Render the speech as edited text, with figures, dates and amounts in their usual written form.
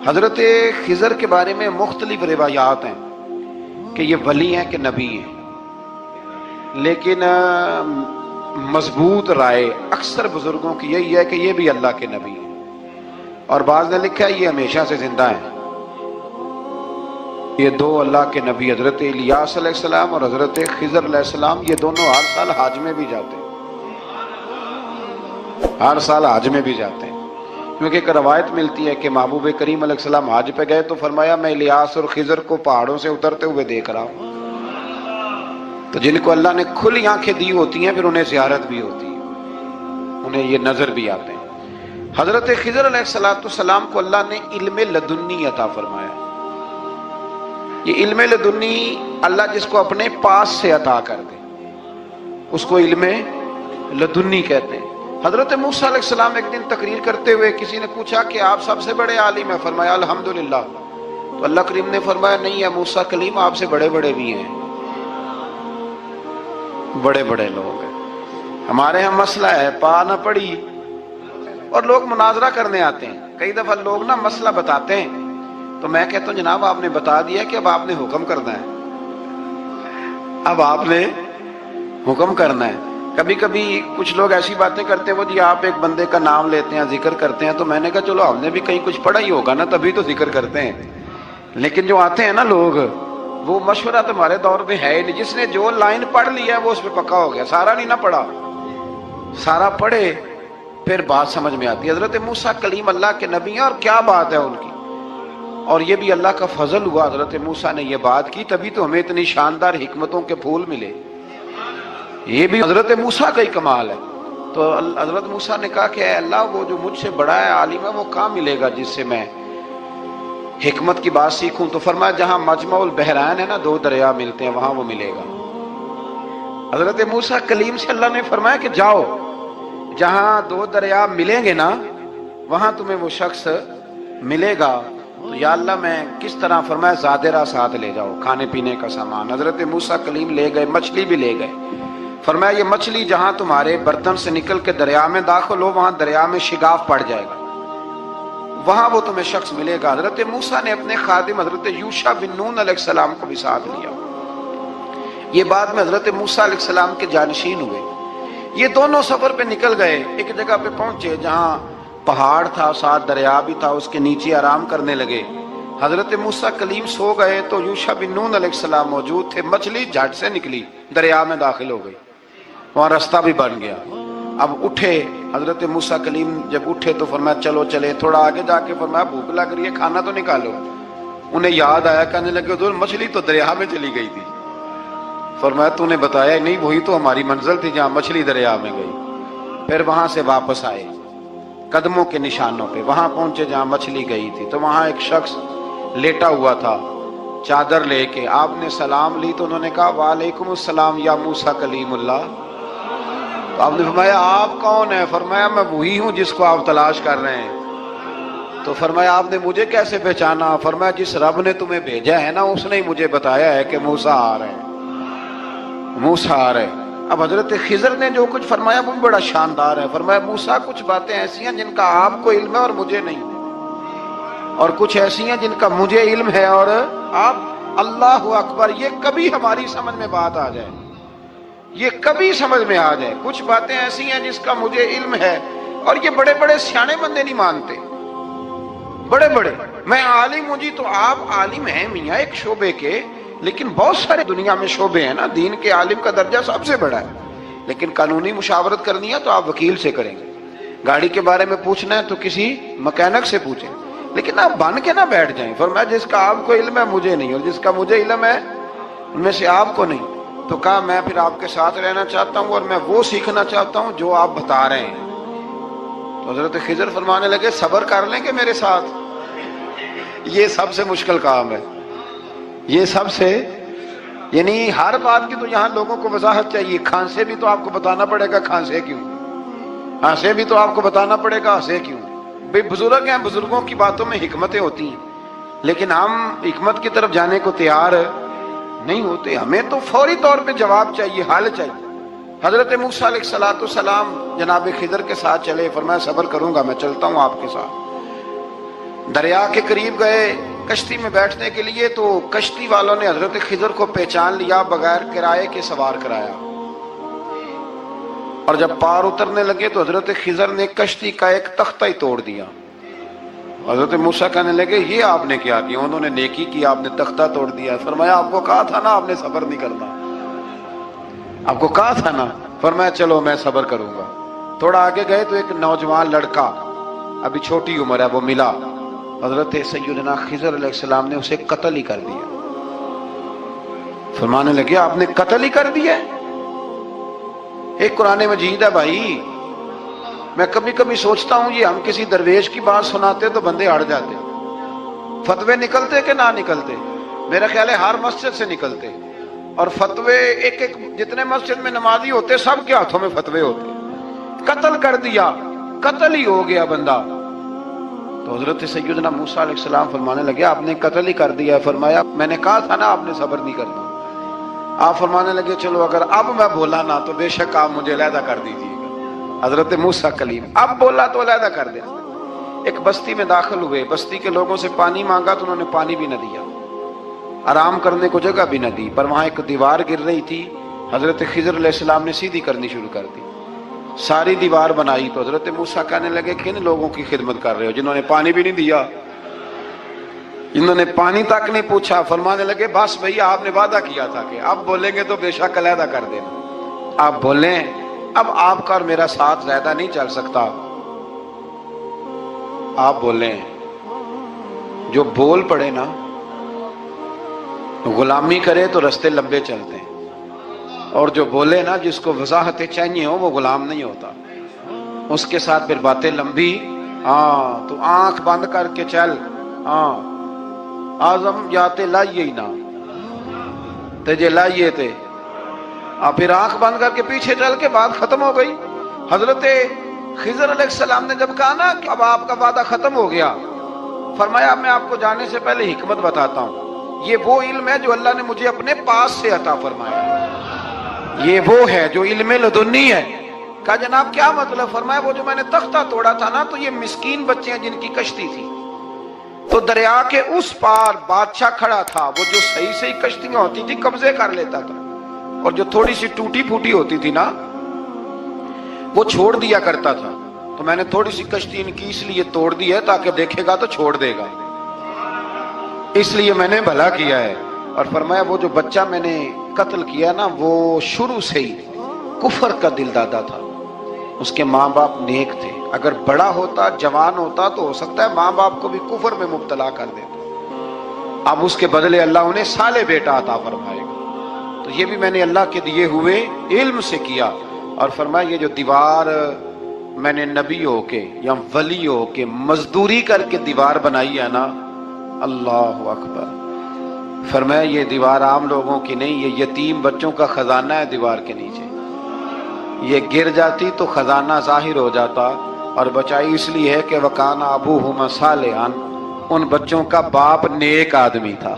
حضرت خضر کے بارے میں مختلف روایات ہیں کہ یہ ولی ہیں کہ نبی ہیں، لیکن مضبوط رائے اکثر بزرگوں کی یہی ہے کہ یہ بھی اللہ کے نبی ہیں، اور بعض نے لکھا ہے یہ ہمیشہ سے زندہ ہیں۔ یہ دو اللہ کے نبی حضرت الیاس علیہ السلام اور حضرت خضر علیہ السلام، یہ دونوں ہر سال حج میں بھی جاتے ہیں، ہر سال حج میں بھی جاتے ہیں، کیونکہ ایک روایت ملتی ہے کہ محبوب کریم علیہ السلام حج پہ گئے تو فرمایا میں الیاس اور خضر کو پہاڑوں سے اترتے ہوئے دیکھ رہا ہوں۔ تو جن کو اللہ نے کھلی آنکھیں دی ہوتی ہیں پھر انہیں زیارت بھی ہوتی ہے، انہیں یہ نظر بھی آتے ہیں۔ حضرت خضر علیہ السلام کو اللہ نے علم لدنی عطا فرمایا۔ یہ علم لدنی اللہ جس کو اپنے پاس سے عطا کر دے اس کو علم لدنی کہتے ہیں۔ حضرت موسیٰ علیہ السلام ایک دن تقریر کرتے ہوئے کسی نے پوچھا کہ آپ سب سے بڑے عالم ہیں، فرمایا الحمدللہ۔ تو اللہ کریم نے فرمایا نہیں ہے موسیٰ کلیم آپ سے بڑے بڑے بھی ہیں، بڑے بڑے لوگ ہیں۔ ہمارے ہاں مسئلہ ہے پا نہ پڑی اور لوگ مناظرہ کرنے آتے ہیں، کئی دفعہ لوگ نا مسئلہ بتاتے ہیں تو میں کہتا ہوں جناب آپ نے بتا دیا کہ اب آپ نے حکم کرنا ہے، اب آپ نے حکم کرنا ہے۔ کبھی کبھی کچھ لوگ ایسی باتیں کرتے ہیں وہ جی آپ ایک بندے کا نام لیتے ہیں ذکر کرتے ہیں، تو میں نے کہا چلو ہم نے بھی کہیں کچھ پڑھا ہی ہوگا نا تبھی تو ذکر کرتے ہیں، لیکن جو آتے ہیں نا لوگ وہ مشورہ تو ہمارے دور میں ہے ہی نہیں، جس نے جو لائن پڑھ لی ہے وہ اس پہ پکا ہو گیا، سارا نہیں نہ پڑھا، سارا پڑھے پھر بات سمجھ میں آتی ہے۔ حضرت موسیٰ کلیم اللہ کے نبی ہیں اور کیا بات ہے ان کی، اور یہ بھی اللہ کا فضل ہوا حضرت موسیٰ نے یہ بات کی تبھی تو ہمیں اتنی شاندار حکمتوں کے پھول ملے، یہ بھی حضرت موسیٰ کا ہی کمال ہے۔ تو حضرت موسیٰ نے کہا کہ اے اللہ وہ جو مجھ سے بڑا ہے عالم ہے وہ کہاں ملے گا جس سے میں حکمت کی بات سیکھوں؟ تو فرمایا جہاں مجمع البحرین ہے نا دو دریا ملتے ہیں وہاں وہ ملے گا۔ حضرت موسیٰ کلیم سے اللہ نے فرمایا کہ جاؤ جہاں دو دریا ملیں گے نا وہاں تمہیں وہ شخص ملے گا۔ تو یا اللہ میں کس طرح؟ فرمایا زادرہ ساتھ لے جاؤ، کھانے پینے کا سامان۔ حضرت موسیٰ کلیم لے گئے، مچھلی بھی لے گئے۔ فرمایا یہ مچھلی جہاں تمہارے برتن سے نکل کے دریا میں داخل ہو وہاں دریا میں شگاف پڑ جائے گا، وہاں وہ تمہیں شخص ملے گا۔ حضرت موسیٰ نے اپنے خادم حضرت یوشع بن نون علیہ السلام کو بھی ساتھ لیا، یہ بعد میں حضرت موسیٰ علیہ السلام کے جانشین ہوئے۔ یہ دونوں سفر پہ نکل گئے، ایک جگہ پہ پہنچے جہاں پہاڑ تھا ساتھ دریا بھی تھا، اس کے نیچے آرام کرنے لگے۔ حضرت موسیٰ کلیم سو گئے تو یوشع بن نون علیہ السلام موجود تھے، مچھلی جھٹ سے نکلی دریا میں داخل ہو گئی، وہاں راستہ بھی بن گیا۔ اب اٹھے حضرت موسیٰ کلیم، جب اٹھے تو فرمایا چلو چلے، تھوڑا آگے جا کے فرمایا بھوک لگ رہی ہے کھانا تو نکالو۔ انہیں یاد آیا، کہنے لگے حضور مچھلی تو دریا میں چلی گئی تھی۔ فرمایا تو نے بتایا نہیں، وہی تو ہماری منزل تھی جہاں مچھلی دریا میں گئی۔ پھر وہاں سے واپس آئے قدموں کے نشانوں پہ، وہاں پہنچے جہاں مچھلی گئی تھی تو وہاں ایک شخص لیٹا ہوا تھا چادر لے کے۔ آپ نے سلام لی تو انہوں نے کہا وعلیکم السلام یا موسیٰ کلیم اللہ۔ تو آپ نے فرمایا آپ کون ہیں؟ فرمایا میں وہی ہوں جس کو آپ تلاش کر رہے ہیں۔ تو فرمایا آپ نے مجھے کیسے پہچانا؟ فرمایا جس رب نے تمہیں بھیجا ہے نا اس نے ہی مجھے بتایا ہے کہ موسیٰ آ رہے ہیں، موسیٰ آ رہے ہیں۔ اب حضرت خضر نے جو کچھ فرمایا وہ بھی بڑا شاندار ہے۔ فرمایا موسیٰ کچھ باتیں ایسی ہیں جن کا آپ کو علم ہے اور مجھے نہیں، اور کچھ ایسی ہیں جن کا مجھے علم ہے اور آپ۔ اللہ اکبر، یہ کبھی ہماری سمجھ میں بات آ جائے، یہ کبھی سمجھ میں آ جائے۔ کچھ باتیں ایسی ہیں جس کا مجھے علم ہے اور یہ بڑے بڑے سیانے بندے نہیں مانتے، بڑے بڑے میں عالم ہوں جی، تو آپ عالم ہیں میاں ایک شعبے کے، لیکن بہت سارے دنیا میں شعبے ہیں نا، دین کے عالم کا درجہ سب سے بڑا ہے، لیکن قانونی مشاورت کرنی ہے تو آپ وکیل سے کریں گے، گاڑی کے بارے میں پوچھنا ہے تو کسی مکینک سے پوچھیں، لیکن آپ بن کے نہ بیٹھ جائیں۔ فرمایا جس کا آپ کو علم ہے مجھے نہیں، اور جس کا مجھے علم ہے ان میں سے آپ کو نہیں۔ تو کہا میں پھر آپ کے ساتھ رہنا چاہتا ہوں اور میں وہ سیکھنا چاہتا ہوں جو آپ بتا رہے ہیں۔ تو حضرت خضر فرمانے لگے صبر کر لیں کہ میرے ساتھ، یہ سب سے مشکل کام ہے، یہ سب سے، یعنی ہر بات کی تو یہاں لوگوں کو وضاحت چاہیے۔ کھانسے بھی تو آپ کو بتانا پڑے گا کھانسے کیوں، ہنسے بھی تو آپ کو بتانا پڑے گا ہنسے کیوں۔ بھئی بزرگ ہیں، بزرگوں کی باتوں میں حکمتیں ہوتی ہیں، لیکن ہم حکمت کی طرف جانے کو تیار نہیں ہوتے، ہمیں تو فوری طور پہ جواب چاہیے، حل چاہیے۔ حضرت موسیٰ علیہ السلام جناب خضر کے ساتھ چلے، فرمایا صبر کروں گا، میں چلتا ہوں آپ کے ساتھ۔ دریا کے قریب گئے کشتی میں بیٹھنے کے لیے، تو کشتی والوں نے حضرت خضر کو پہچان لیا، بغیر کرائے کے سوار کرایا، اور جب پار اترنے لگے تو حضرت خضر نے کشتی کا ایک تختہ ہی توڑ دیا۔ حضرت موسیٰ کہنے لگے یہ آپ نے کیا کیا؟ انہوں نے نیکی کی، آپ نے تختہ توڑ دیا۔ فرمایا آپ کو کہا تھا نا آپ نے صبر نہیں کرنا، آپ کو کہا تھا نا۔ فرمایا چلو میں صبر کروں گا۔ تھوڑا آگے گئے تو ایک نوجوان لڑکا، ابھی چھوٹی عمر ہے، وہ ملا۔ حضرت سیدنا خضر علیہ السلام نے اسے قتل ہی کر دیا۔ فرمانے لگے آپ نے قتل ہی کر دیا؟ ایک قرآن مجید ہے بھائی، میں کبھی کبھی سوچتا ہوں یہ ہم کسی درویش کی بات سناتے تو بندے اڑ جاتے، فتوے نکلتے کہ نہ نکلتے؟ میرا خیال ہے ہر مسجد سے نکلتے، اور فتوے ایک ایک جتنے مسجد میں نمازی ہوتے سب کے ہاتھوں میں فتوے ہوتے۔ قتل کر دیا، قتل ہی ہو گیا بندہ۔ تو حضرت سیدنا موسیٰ علیہ السلام فرمانے لگے آپ نے قتل ہی کر دیا۔ فرمایا میں نے کہا تھا نا آپ نے صبر نہیں کرنا۔ آپ فرمانے لگے چلو اگر اب میں بولا نا تو بے شک آپ مجھے علیحدہ کر دیجیے گا۔ حضرت موسیٰ کلیم اب بولا تو علیحدہ کر دیا۔ ایک بستی میں داخل ہوئے، بستی کے لوگوں سے پانی مانگا تو انہوں نے پانی بھی نہ دیا، آرام کرنے کو جگہ بھی نہ دی، پر وہاں ایک دیوار گر رہی تھی۔ حضرت خضر علیہ السلام نے سیدھی کرنی شروع کر دی، ساری دیوار بنائی۔ تو حضرت موسیٰ کہنے لگے کن لوگوں کی خدمت کر رہے ہو جنہوں نے پانی بھی نہیں دیا، انہوں نے پانی تک نہیں پوچھا۔ فرمانے لگے بس بھئی آپ نے وعدہ کیا تھا کہ اب بولیں گے تو بے شک علیحدہ کر دینا، آپ بولیں اب آپ کا اور میرا ساتھ زیادہ نہیں چل سکتا، آپ بولیں۔ جو بول پڑے نا، غلامی کرے تو رستے لمبے چلتے ہیں، اور جو بولے نا جس کو وضاحتیں چاہیے ہو وہ غلام نہیں ہوتا، اس کے ساتھ پھر باتیں لمبی۔ ہاں تو آنکھ بند کر کے چل، ہاں آزم جاتے لائیے ہی نہ تجھے لائیے تھے، پھر آنکھ بند کر کے پیچھے چل کے بات ختم ہو گئی۔ حضرت خضر علیہ السلام نے جب کہا نا کہ اب آپ کا وعدہ ختم ہو گیا، فرمایا میں آپ کو جانے سے پہلے حکمت بتاتا ہوں، یہ وہ علم ہے جو اللہ نے مجھے اپنے پاس سے عطا فرمایا، یہ وہ ہے جو علم لدنی ہے۔ کہا جناب کیا مطلب؟ فرمایا وہ جو میں نے تختہ توڑا تھا نا، تو یہ مسکین بچے ہیں جن کی کشتی تھی، تو دریا کے اس پار بادشاہ کھڑا تھا، وہ جو صحیح صحیح کشتیاں ہوتی تھی قبضے کر لیتا تھا، اور جو تھوڑی سی ٹوٹی پھوٹی ہوتی تھی نا وہ چھوڑ دیا کرتا تھا۔ تو میں نے تھوڑی سی کشتی ان کی اس لیے توڑ دی ہے تاکہ دیکھے گا تو چھوڑ دے گا، اس لیے میں نے بھلا کیا ہے۔ اور فرمایا وہ جو بچہ میں نے قتل کیا نا وہ شروع سے ہی کفر کا دل دادا تھا، اس کے ماں باپ نیک تھے، اگر بڑا ہوتا جوان ہوتا تو ہو سکتا ہے ماں باپ کو بھی کفر میں مبتلا کر دیتا، اب اس کے بدلے اللہ انہیں صالح بیٹا عطا فرمائے گا۔ تو یہ بھی میں نے اللہ کے دیے ہوئے علم سے کیا۔ اور فرمایا یہ جو دیوار میں نے نبی ہو کے یا ولی ہو کے مزدوری کر کے دیوار بنائی ہے نا، اللہ اکبر، فرمایا یہ دیوار عام لوگوں کی نہیں، یہ یتیم بچوں کا خزانہ ہے دیوار کے نیچے، یہ گر جاتی تو خزانہ ظاہر ہو جاتا، اور بچائی اس لیے ہے کہ وَكَانَ أَبُوهُمَا صَالِحًا، ان بچوں کا باپ نیک آدمی تھا۔